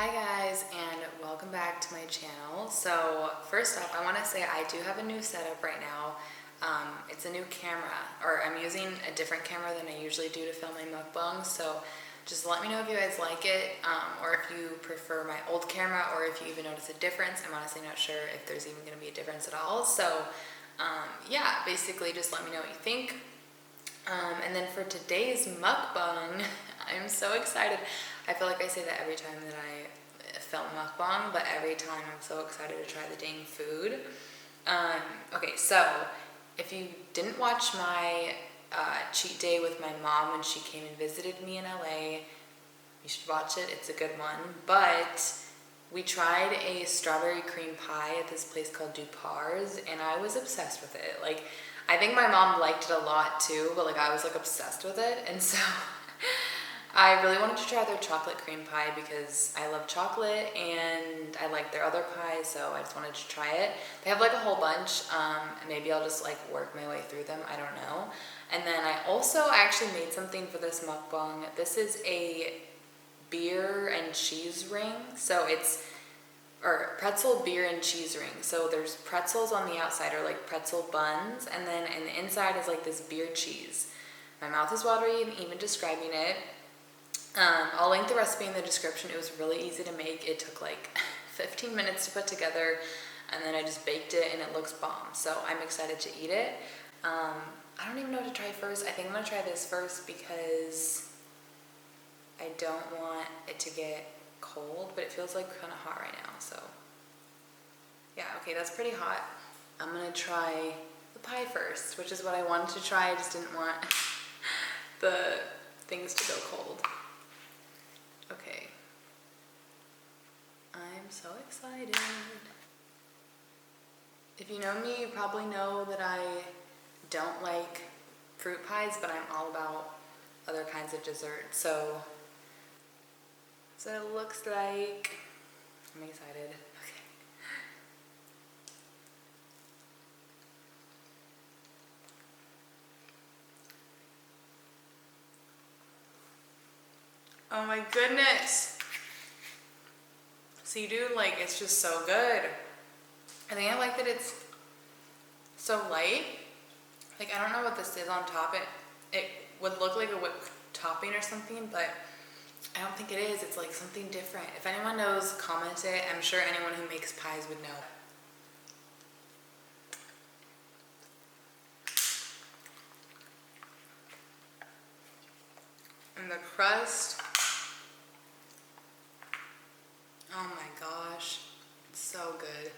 Hi guys, and welcome back to my channel. So first off, I want to say I do have a new setup right now. It's a new camera, or I'm using a different camera than I usually do to film my mukbangs. So just let me know if you guys like it, or if you prefer my old camera, or if you even notice a difference. I'm honestly not sure if there's even going to be a difference at all. So yeah, basically just let me know what you think. And then for today's mukbang, I'm so excited. I feel like I say that every time that I film mukbang, but every time I'm so excited to try the dang food. Okay, so if you didn't watch my cheat day with my mom when she came and visited me in LA, you should watch it. It's a good one. But we tried a strawberry cream pie at this place called Dupar's, and I was obsessed with it. Like, I think my mom liked it a lot too, but like I was like obsessed with it. And so I really wanted to try their chocolate cream pie because I love chocolate and I like their other pies, so I just wanted to try it. They have like a whole bunch, and maybe I'll just like work my way through them, I don't know. And then I actually made something for this mukbang. This is a beer and cheese ring, so it's pretzel, beer, and cheese ring. So there's pretzels on the outside, or like pretzel buns, and then in the inside is like this beer cheese. My mouth is watery even describing it. I'll link the recipe in the description. It was really easy to make. It took like 15 minutes to put together, and then I just baked it and it looks bomb. So I'm excited to eat it. I don't even know what to try first. I think I'm gonna try this first because I don't want it to get cold, but it feels like kind of hot right now, so yeah. Okay, that's pretty hot. I'm gonna try the pie first, which is what I wanted to try. I just didn't want the things to go cold. Okay, I'm so excited. If you know me, you probably know that I don't like fruit pies, but I'm all about other kinds of dessert. So it looks like, I'm excited. Okay. Oh my goodness. See, dude, like, it's just so good. I think I like that it's so light. Like, I don't know what this is on top. It would look like a whipped topping or something, but I don't think it is. It's like something different. If anyone knows, comment it. I'm sure anyone who makes pies would know. And the crust, oh my gosh, it's so good.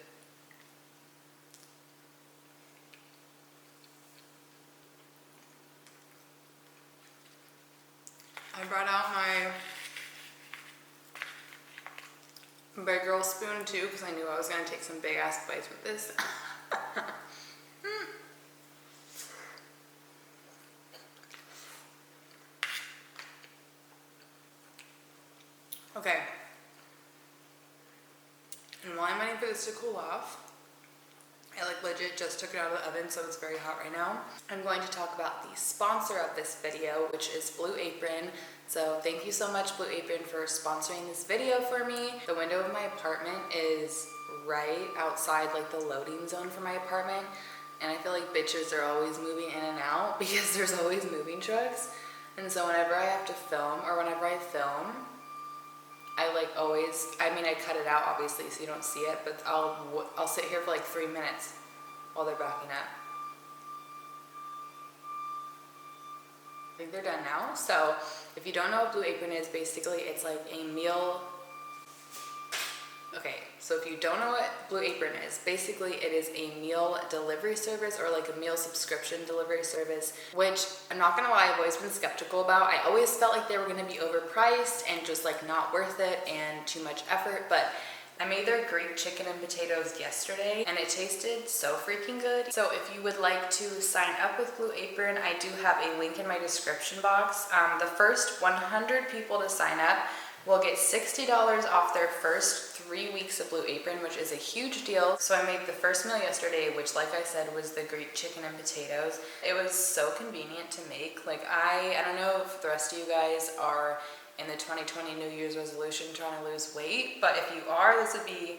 I brought out my big girl spoon too because I knew I was going to take some big ass bites with this. Okay. And while I'm waiting for this to cool off, I like legit just took it out of the oven, so it's very hot right now. I'm going to talk about the sponsor of this video, which is Blue Apron. So thank you so much, Blue Apron, for sponsoring this video for me. The window of my apartment is right outside like the loading zone for my apartment, and I feel like bitches are always moving in and out because there's always moving trucks. And so whenever I have to film, or whenever I film, I like always, I mean, I cut it out obviously so you don't see it, but I'll sit here for like 3 minutes while they're backing up. I think they're done now. So if you don't know what Blue Apron is, basically it's like a meal. Okay, so if you don't know what Blue Apron is, basically it is a meal delivery service, or like a meal subscription delivery service, which I'm not gonna lie, I've always been skeptical about. I always felt like they were gonna be overpriced and just like not worth it and too much effort, but I made their Greek chicken and potatoes yesterday and it tasted so freaking good. So if you would like to sign up with Blue Apron, I do have a link in my description box. The first 100 people to sign up will get $60 off their first 3 weeks of Blue Apron, which is a huge deal. So I made the first meal yesterday, which like I said was the Greek chicken and potatoes. It was so convenient to make. Like I don't know if the rest of you guys are in the 2020 New Year's resolution trying to lose weight. But if you are, this would be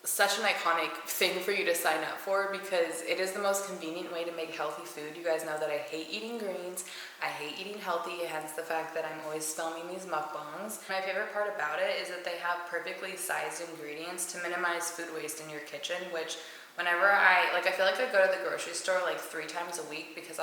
such an iconic thing for you to sign up for, because it is the most convenient way to make healthy food. You guys know that I hate eating greens, I hate eating healthy, hence the fact that I'm always filming these mukbangs. My favorite part about it is that they have perfectly sized ingredients to minimize food waste in your kitchen, which whenever I feel like I go to the grocery store like 3 times a week, because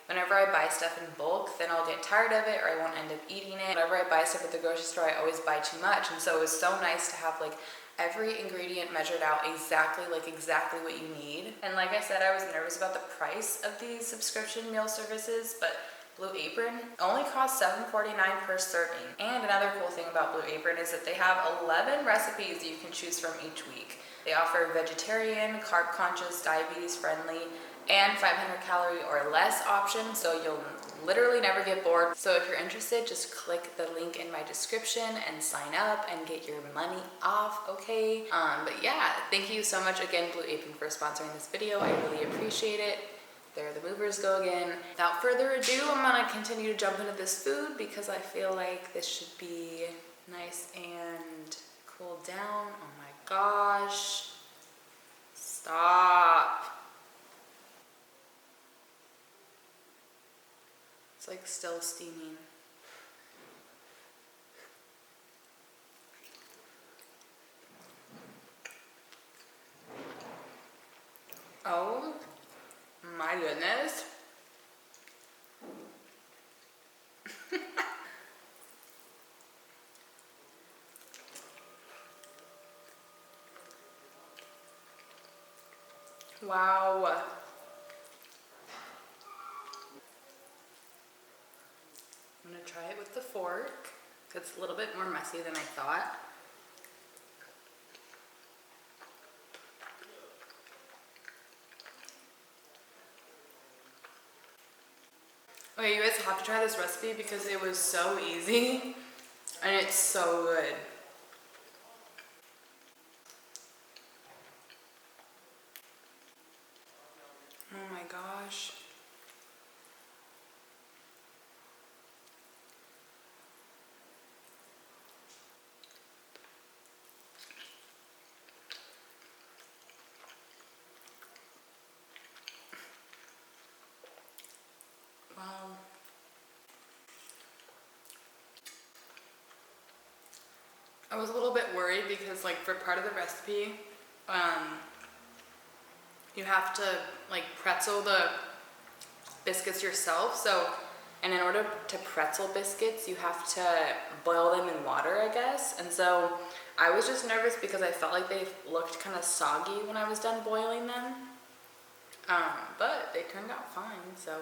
whenever I buy stuff in bulk, then I'll get tired of it or I won't end up eating it. Whenever I buy stuff at the grocery store, I always buy too much, and so it was so nice to have like every ingredient measured out exactly what you need. And like I said, I was nervous about the price of these subscription meal services, but Blue Apron only costs $7.49 per serving. And another cool thing about Blue Apron is that they have 11 recipes that you can choose from each week. They offer vegetarian, carb conscious, diabetes friendly, and 500 calorie or less options, so you'll literally never get bored. So if you're interested, just click the link in my description and sign up and get your money off, okay? But yeah, thank you so much again, Blue Apron, for sponsoring this video. I really appreciate it. There the movers go again. Without further ado, I'm gonna continue to jump into this food because I feel like this should be nice and cooled down. Oh my gosh. Stop. It's like still steaming. Oh my goodness. Wow. I'm gonna try it with the fork. It's a little bit more messy than I thought. Okay, you guys have to try this recipe because it was so easy and it's so good. Oh my gosh. Wow. I was a little bit worried because like for part of the recipe, you have to like pretzel the biscuits yourself. So, and in order to pretzel biscuits, you have to boil them in water, I guess. And so I was just nervous because I felt like they looked kind of soggy when I was done boiling them. But they turned out fine, so.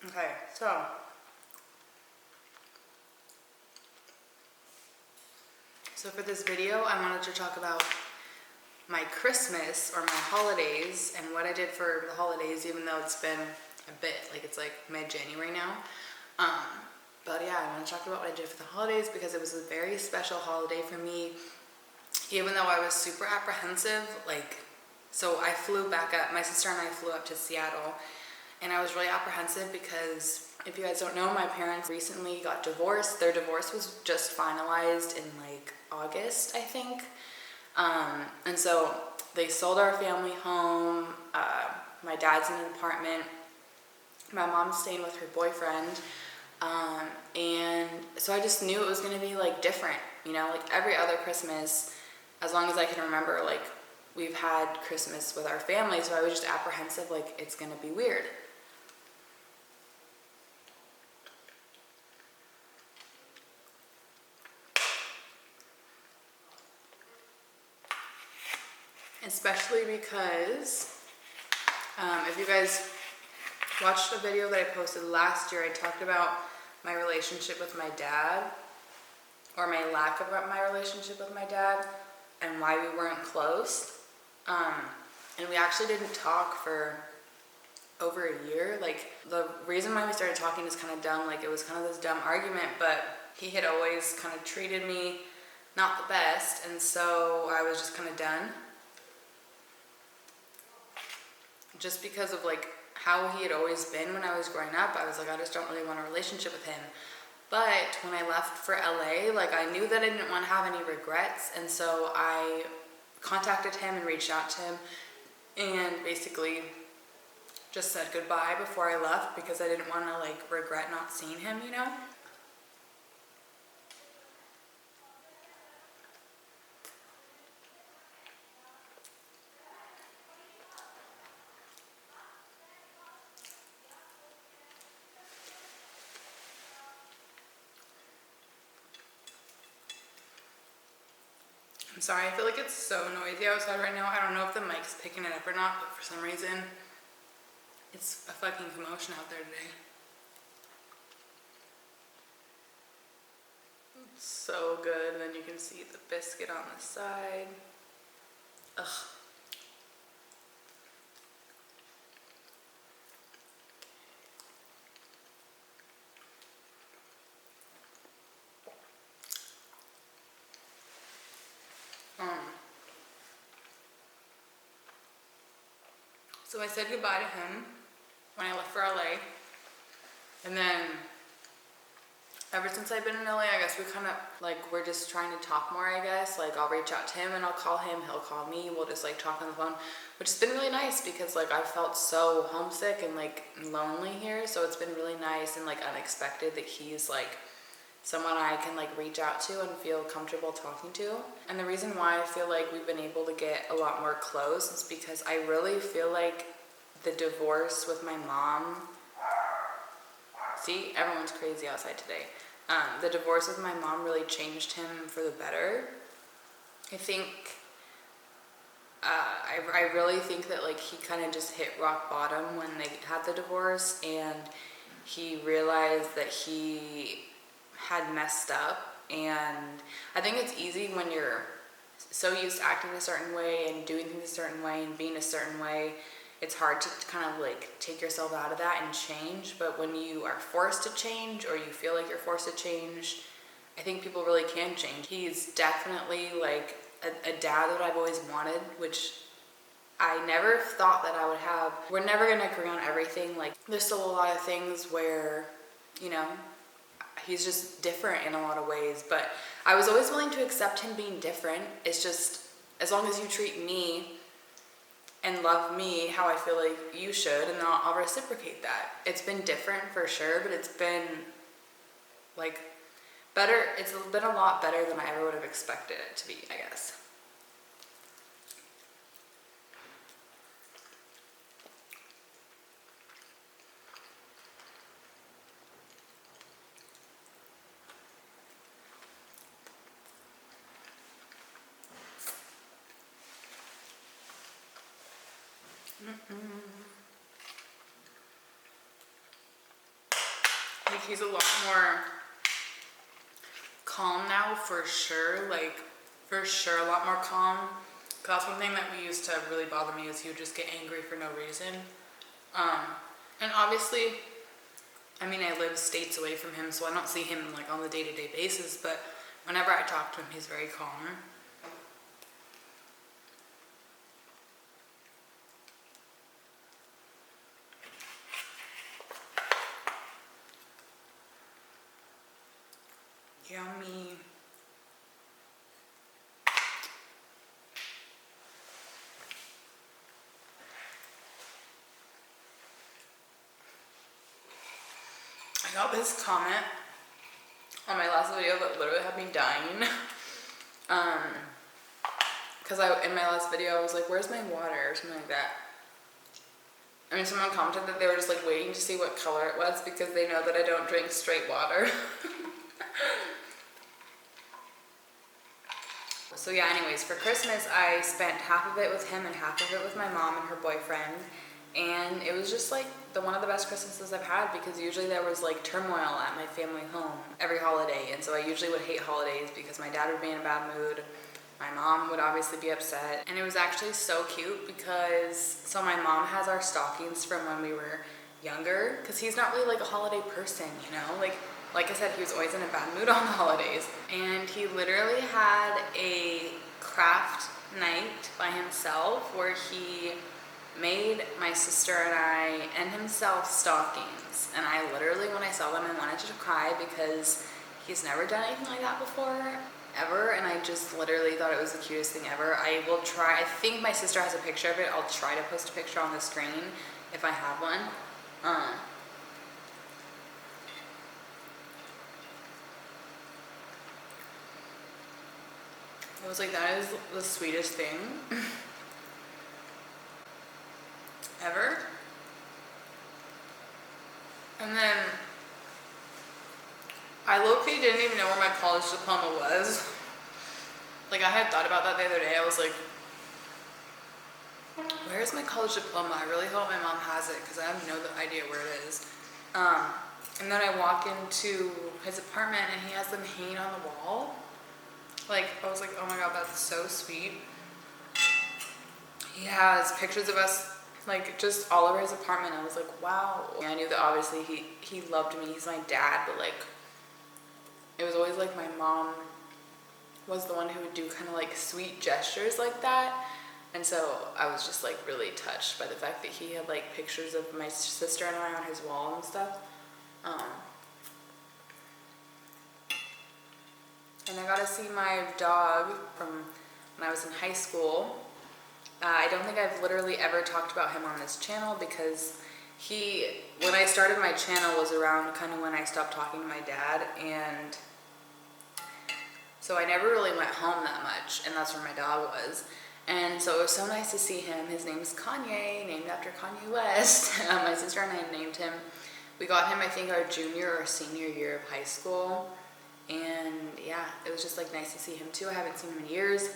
Okay, so for this video, I wanted to talk about my Christmas or my holidays and what I did for the holidays, even though it's been a bit, like it's like mid-January now. But yeah, I want to talk about what I did for the holidays because it was a very special holiday for me, even though I was super apprehensive. So I flew back up, my sister and I flew up to Seattle, and I was really apprehensive because if you guys don't know, my parents recently got divorced. Their divorce was just finalized in like August, I think. And so they sold our family home. My dad's in an apartment. My mom's staying with her boyfriend. And so I just knew it was going to be like different, you know, like every other Christmas, as long as I can remember, like we've had Christmas with our family. So I was just apprehensive, like it's going to be weird. Especially because if you guys watched a video that I posted last year, I talked about my relationship with my dad, or my lack of my relationship with my dad, and why we weren't close. And we actually didn't talk for over a year. Like the reason why we started talking is kind of dumb. Like it was kind of this dumb argument, but he had always kind of treated me not the best, and so I was just kind of done. Just because of like how he had always been when I was growing up, I was like, I just don't really want a relationship with him. But when I left for LA, like I knew that I didn't want to have any regrets, and so I contacted him and reached out to him and basically just said goodbye before I left because I didn't want to like regret not seeing him, you know? I'm sorry, I feel like it's so noisy outside right now. I don't know if the mic's picking it up or not, but for some reason, it's a fucking commotion out there today. So good. And then you can see the biscuit on the side. Ugh. So I said goodbye to him when I left for LA. And then ever since I've been in LA, I guess we kind of like, we're just trying to talk more, I guess. Like I'll reach out to him and I'll call him, he'll call me. We'll just like talk on the phone, which has been really nice because like I felt so homesick and like lonely here. So it's been really nice and like unexpected that he's like someone I can like reach out to and feel comfortable talking to. And the reason why I feel like we've been able to get a lot more close is because I really feel like the divorce with my mom, see, everyone's crazy outside today. The divorce with my mom really changed him for the better. I think, I really think that like he kind of just hit rock bottom when they had the divorce, and he realized that he had messed up. And I think it's easy when you're so used to acting a certain way and doing things a certain way and being a certain way, it's hard to kind of like take yourself out of that and change. But when you are forced to change, or you feel like you're forced to change, I think people really can change. He's definitely like a dad that I've always wanted, which I never thought that I would have. We're never gonna agree on everything. Like there's still a lot of things where, you know, he's just different in a lot of ways, but I was always willing to accept him being different. It's just, as long as you treat me and love me how I feel like you should, and then I'll reciprocate that. It's been different for sure, but it's been like better. It's been a lot better than I ever would have expected it to be, I guess. Like he's a lot more calm now, for sure. Like for sure, a lot more calm. Cause that's one thing that we used to really bother me, is he would just get angry for no reason. And obviously, I mean, I live states away from him, so I don't see him like on the day-to-day basis. But whenever I talk to him, he's very calm. Yummy. I got this comment on my last video that literally had me dying. Because in my last video I was like, where's my water, or something like that. I mean, someone commented that they were just like waiting to see what color it was because they know that I don't drink straight water. So yeah, anyways, for Christmas, I spent half of it with him and half of it with my mom and her boyfriend. And it was just like one of the best Christmases I've had, because usually there was like turmoil at my family home every holiday. And so I usually would hate holidays because my dad would be in a bad mood. My mom would obviously be upset. And it was actually so cute because, so my mom has our stockings from when we were younger, because he's not really like a holiday person, you know? Like I said, he was always in a bad mood on the holidays. And he literally had a craft night by himself where he made my sister and I and himself stockings. And I literally, when I saw them, I wanted to cry because he's never done anything like that before, ever. And I just literally thought it was the cutest thing ever. I will try, I think my sister has a picture of it. I'll try to post a picture on the screen if I have one. I was like, that is the sweetest thing ever. And then I low-key didn't even know where my college diploma was. Like, I had thought about that the other day. I was like, where's my college diploma? I really hope my mom has it because I have no idea where it is. And then I walk into his apartment and he has them hanging on the wall. Like, I was like, oh my god, that's so sweet. He has pictures of us, like, just all over his apartment. I was like, wow. And I knew that obviously he loved me. He's my dad, but like, it was always like my mom was the one who would do kind of like sweet gestures like that. And so I was just like really touched by the fact that he had like pictures of my sister and I on his wall and stuff. And I got to see my dog from when I was in high school. I don't think I've literally ever talked about him on this channel because when I started my channel was around kind of when I stopped talking to my dad, and so I never really went home that much, and that's where my dog was. And so it was so nice to see him. His name is Kanye, named after Kanye West. My sister and I named him. We got him, I think, our junior or senior year of high school. And yeah, it was just like nice to see him too. I haven't seen him in years.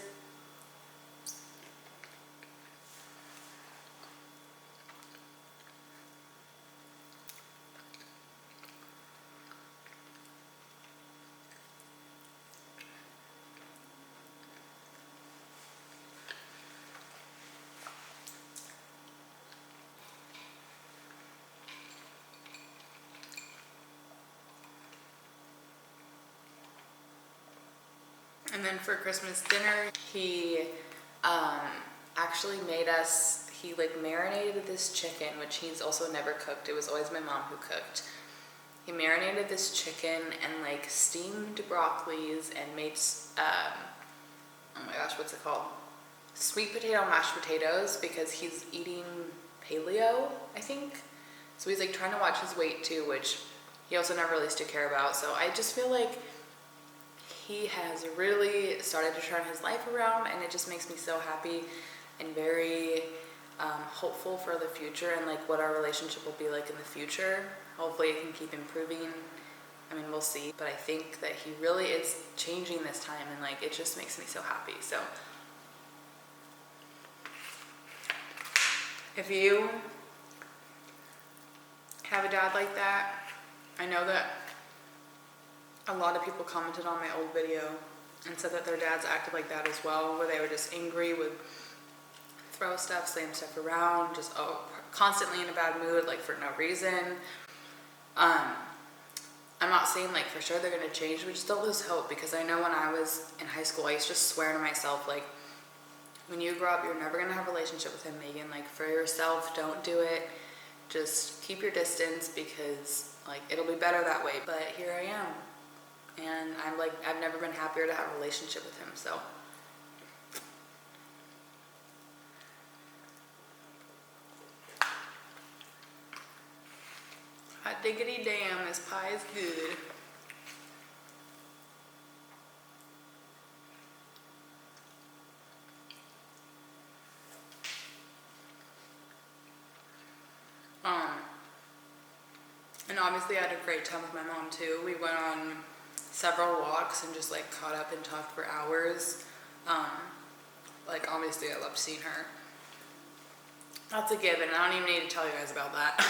And then for Christmas dinner, he actually made us, he like marinated this chicken, which he's also never cooked. It was always my mom who cooked. He marinated this chicken and like steamed broccolis and made, oh my gosh, what's it called? Sweet potato mashed potatoes, because he's eating paleo, I think. So he's like trying to watch his weight too, which he also never really used to care about. So I just feel like he has really started to turn his life around, and it just makes me so happy and very hopeful for the future and like what our relationship will be like in the future. Hopefully it can keep improving. I mean, we'll see, but I think that he really is changing this time, and like it just makes me so happy. So if you have a dad like that, I know that a lot of people commented on my old video and said that their dads acted like that as well, where they were just angry, would throw stuff, slam stuff around, just constantly in a bad mood, like for no reason. I'm not saying like for sure they're gonna change, but just don't lose hope, because I know when I was in high school, I used to just swear to myself, like, when you grow up, you're never gonna have a relationship with him, Megan. Like, for yourself, don't do it. Just keep your distance, because like it'll be better that way. But here I am. And I'm like, I've never been happier to have a relationship with him, so. Hot diggity damn, this pie is good. And obviously I had a great time with my mom too. We went on several walks and just like caught up and talked for hours. Like obviously I loved seeing her. That's a given. I don't even need to tell you guys about that.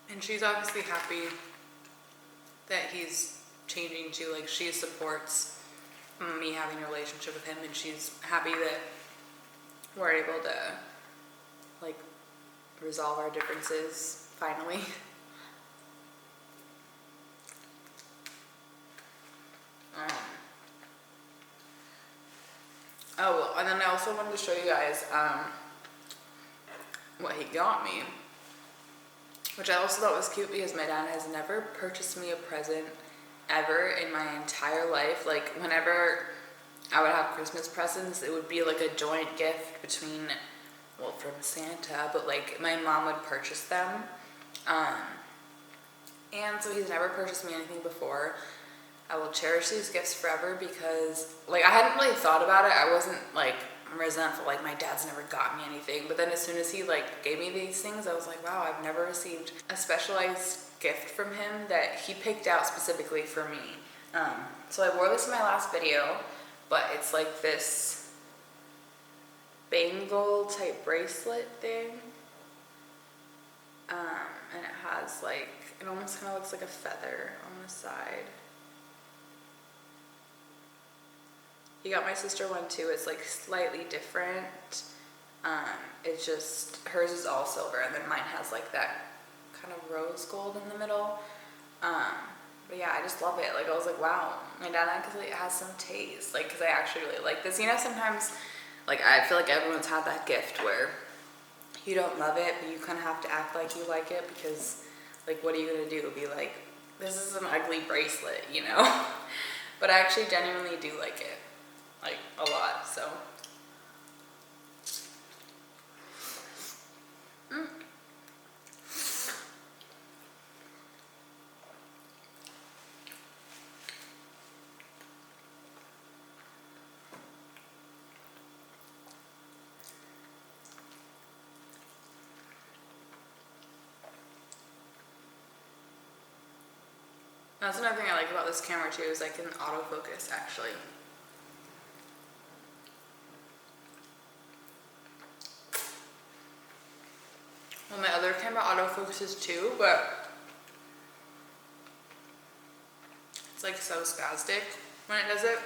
And she's obviously happy that he's changing too. Like, she supports me having a relationship with him, and she's happy that we're able to like resolve our differences finally. Oh, and then I also wanted to show you guys what he got me, which I also thought was cute because my dad has never purchased me a present ever in my entire life. Like whenever I would have Christmas presents, it would be like a joint gift between, well, from Santa, but like my mom would purchase them. And so he's never purchased me anything before. I will cherish these gifts forever because like I hadn't really thought about it. I wasn't like resentful, like my dad's never got me anything. But then as soon as he like gave me these things, I was like, wow, I've never received a specialized gift from him that he picked out specifically for me. So I wore this in my last video, but it's like this bangle type bracelet thing. And it has like, it almost kind of looks like a feather on the side. He got my sister one too. It's like slightly different. It's just, hers is all silver, and then mine has like that kind of rose gold in the middle. But yeah, I just love it. Like I was like, wow, my dad actually has some taste. Like, cause I actually really like this. You know, sometimes like I feel like everyone's had that gift where you don't love it, but you kind of have to act like you like it because like, what are you gonna do? Be like, this is an ugly bracelet, you know? But I actually genuinely do like it. Like a lot, so. That's another thing I like about this camera too, is I can autofocus actually. Well, my other camera autofocuses too, but it's like so spastic when it does it.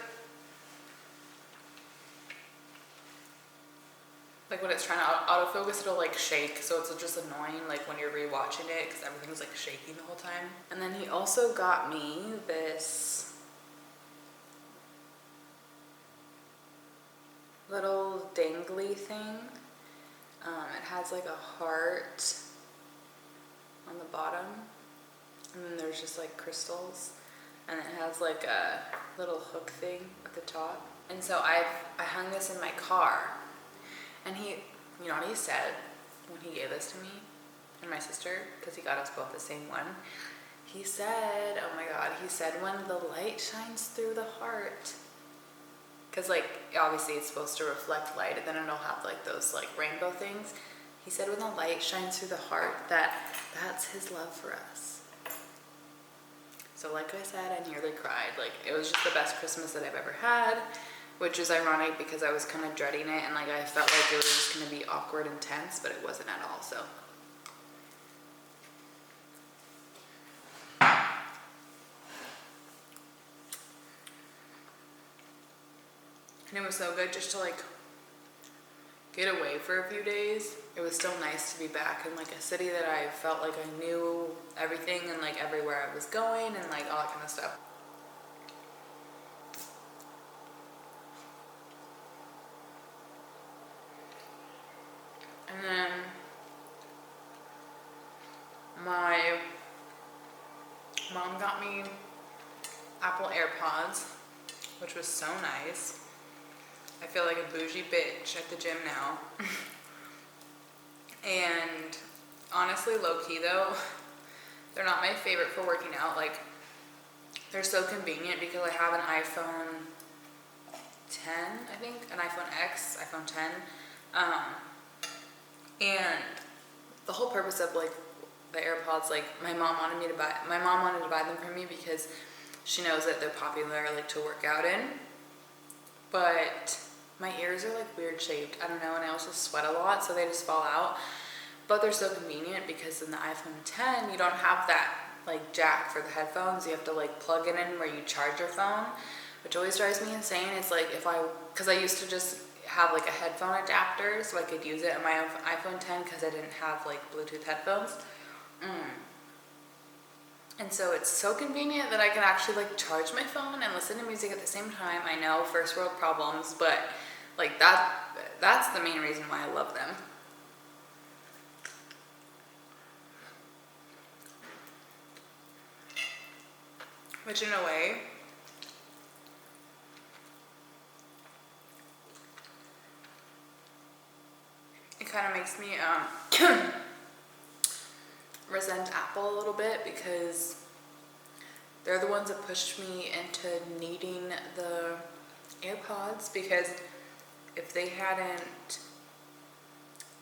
Like when it's trying to autofocus, it'll like shake, so it's just annoying like when you're rewatching it because everything's like shaking the whole time. And then he also got me this little dangly thing. It has like a heart on the bottom, and then there's just like crystals, and it has like a little hook thing at the top. And so I hung this in my car, and he, you know what he said when he gave this to me and my sister, because he got us both the same one. He said, oh my god, he said, when the light shines through the heart, because like obviously it's supposed to reflect light, and then it'll have like those like rainbow things. He said when the light shines through the heart, that's his love for us. So like I said, I nearly cried. Like it was just the best Christmas that I've ever had, which is ironic because I was kind of dreading it, and like I felt like it was just going to be awkward and tense, but it wasn't at all. So and it was so good just to like get away for a few days. It was still nice to be back in like a city that I felt like I knew everything and like everywhere I was going and like all that kind of stuff. And then my mom got me Apple AirPods, which was so nice. I feel like a bougie bitch at the gym now. And honestly, low-key though, they're not my favorite for working out. Like, they're so convenient because I have an iPhone 10, I think, an iPhone X, iPhone 10. And the whole purpose of like the AirPods, like my mom wanted to buy them for me because she knows that they're popular like to work out in. But my ears are like weird shaped, I don't know, and I also sweat a lot, so they just fall out. But they're so convenient because in the iPhone 10 you don't have that like jack for the headphones. You have to like plug it in where you charge your phone. which always drives me insane. It's like because I used to just have like a headphone adapter so I could use it on my iPhone 10 because I didn't have like Bluetooth headphones. And so it's so convenient that I can actually like charge my phone and listen to music at the same time. I know, first world problems, but like that's the main reason why I love them. Which in a way, it kind of makes me resent Apple a little bit, because they're the ones that pushed me into needing the AirPods, because if they hadn't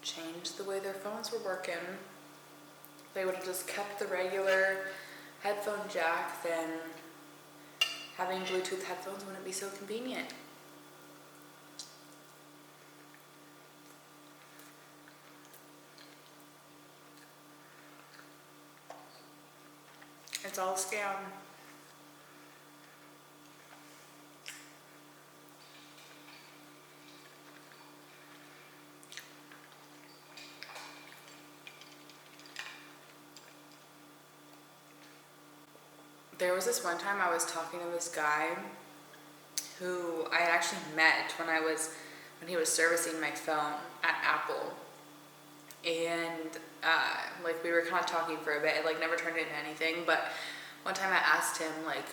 changed the way their phones were working, they would have just kept the regular headphone jack, then having Bluetooth headphones wouldn't be so convenient. It's all a scam. There was this one time I was talking to this guy who I had actually met when he was servicing my phone at Apple, and like we were kind of talking for a bit. It like never turned into anything, but one time I asked him, like,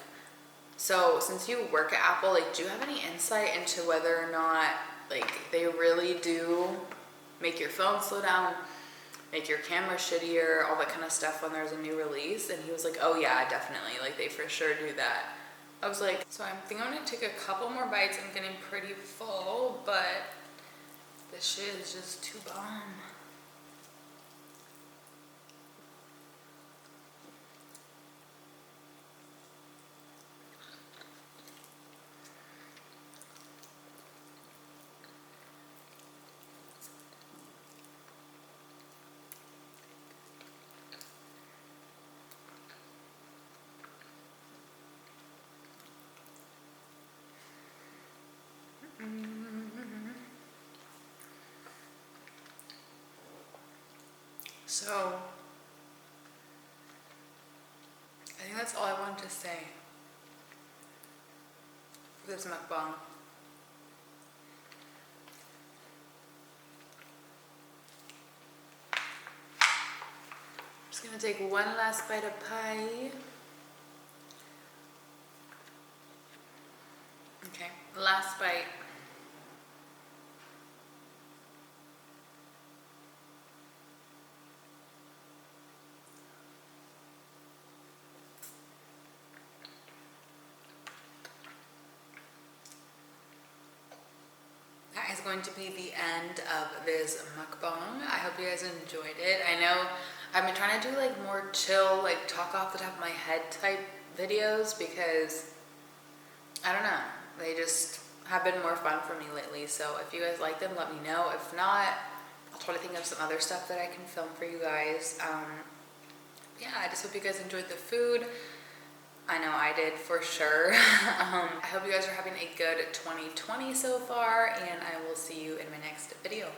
so since you work at Apple, like, do you have any insight into whether or not like they really do make your phone slow down, make your camera shittier, all that kind of stuff when there's a new release? And he was like, oh yeah, definitely, like they for sure do that. I was like, so I think I'm gonna take a couple more bites. I'm getting pretty full, but this shit is just too bomb. So, I think that's all I wanted to say for this mukbang. I'm just gonna take one last bite of pie. Okay, last bite. That is going to be the end of this mukbang. I hope you guys enjoyed it. I know I've been trying to do like more chill, like talk off the top of my head type videos, because I don't know, they just have been more fun for me lately. So if you guys like them, let me know. If not, I'll try to think of some other stuff that I can film for you guys. Yeah, I just hope you guys enjoyed the food. I know I did for sure. I hope you guys are having a good 2020 so far, and I will see you in my next video.